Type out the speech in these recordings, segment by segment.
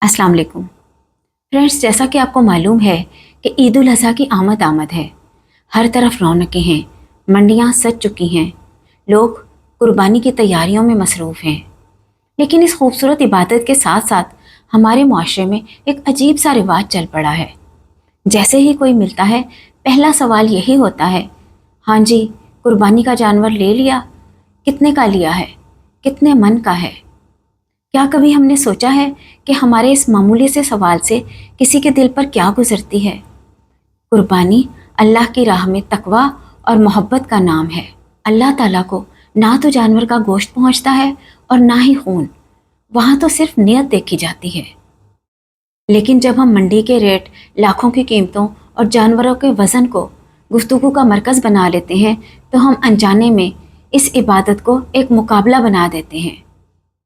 अस्सलाम वालेकुम फ्रेंड्स। जैसा कि आपको मालूम है कि ईद उल अज़हा की आमद आमद है। हर तरफ रौनकें हैं, मंडियाँ सज चुकी हैं, लोग कुर्बानी की तैयारियों में मसरूफ़ हैं। लेकिन इस खूबसूरत इबादत के साथ साथ हमारे माशरे में एक अजीब सा रिवाज चल पड़ा है। जैसे ही कोई मिलता है, पहला सवाल यही होता है, हाँ जी, कुर्बानी का जानवर ले लिया? कितने का लिया है? कितने मन का है? क्या कभी हमने सोचा है कि हमारे इस मामूली से सवाल से किसी के दिल पर क्या गुजरती है? कुर्बानी अल्लाह की राह में तकवा और मोहब्बत का नाम है। अल्लाह ताला को ना तो जानवर का गोश्त पहुंचता है और ना ही खून। वहाँ तो सिर्फ नियत देखी जाती है। लेकिन जब हम मंडी के रेट, लाखों की कीमतों और जानवरों के वज़न को गुफ्तगू का मरकज़ बना लेते हैं, तो हम अनजाने में इस इबादत को एक मुकाबला बना देते हैं।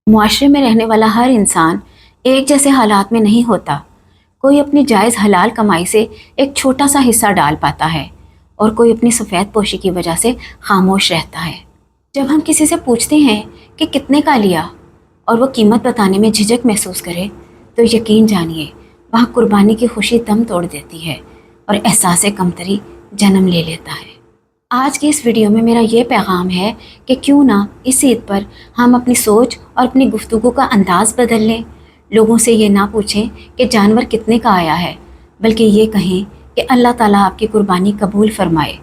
मुआशरे में रहने वाला हर इंसान एक जैसे हालात में नहीं होता। कोई अपनी जायज़ हलाल कमाई से एक छोटा सा हिस्सा डाल पाता है और कोई अपनी सफ़ेद पोशी की वजह से खामोश रहता है। जब हम किसी से पूछते हैं कि कितने का लिया और वो कीमत बताने में झिझक महसूस करे, तो यकीन जानिए वहाँ कुर्बानी की खुशी दम तोड़ देती है और एहसास कमतरी जन्म ले लेता है। आज की इस वीडियो में मेरा ये पैगाम है कि क्यों ना इस ईद पर हम अपनी सोच और अपनी गुफ्तगू का अंदाज़ बदल लें। लोगों से ये ना पूछें कि जानवर कितने का आया है, बल्कि ये कहें कि अल्लाह ताला आपकी कुर्बानी कबूल फरमाए।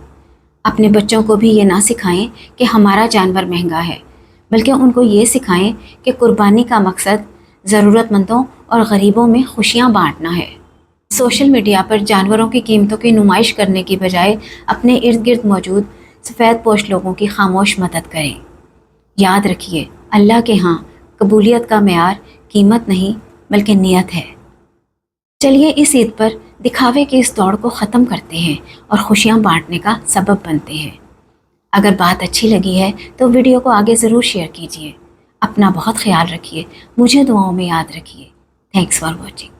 अपने बच्चों को भी ये ना सिखाएं कि हमारा जानवर महंगा है, बल्कि उनको ये सिखाएं कि कुर्बानी का मकसद ज़रूरतमंदों और गरीबों में खुशियाँ बाँटना है। सोशल मीडिया पर जानवरों की कीमतों की नुमाइश करने की बजाय अपने इर्द गिर्द मौजूद सफ़ेद पोश लोगों की खामोश मदद करें। याद रखिए, अल्लाह के यहाँ कबूलियत का मेयार कीमत नहीं बल्कि नियत है। चलिए इस ईद पर दिखावे की इस दौड़ को ख़त्म करते हैं और खुशियाँ बांटने का सबब बनते हैं। अगर बात अच्छी लगी है तो वीडियो को आगे ज़रूर शेयर कीजिए। अपना बहुत ख्याल रखिए, मुझे दुआओं में याद रखिए। Thanks for watching.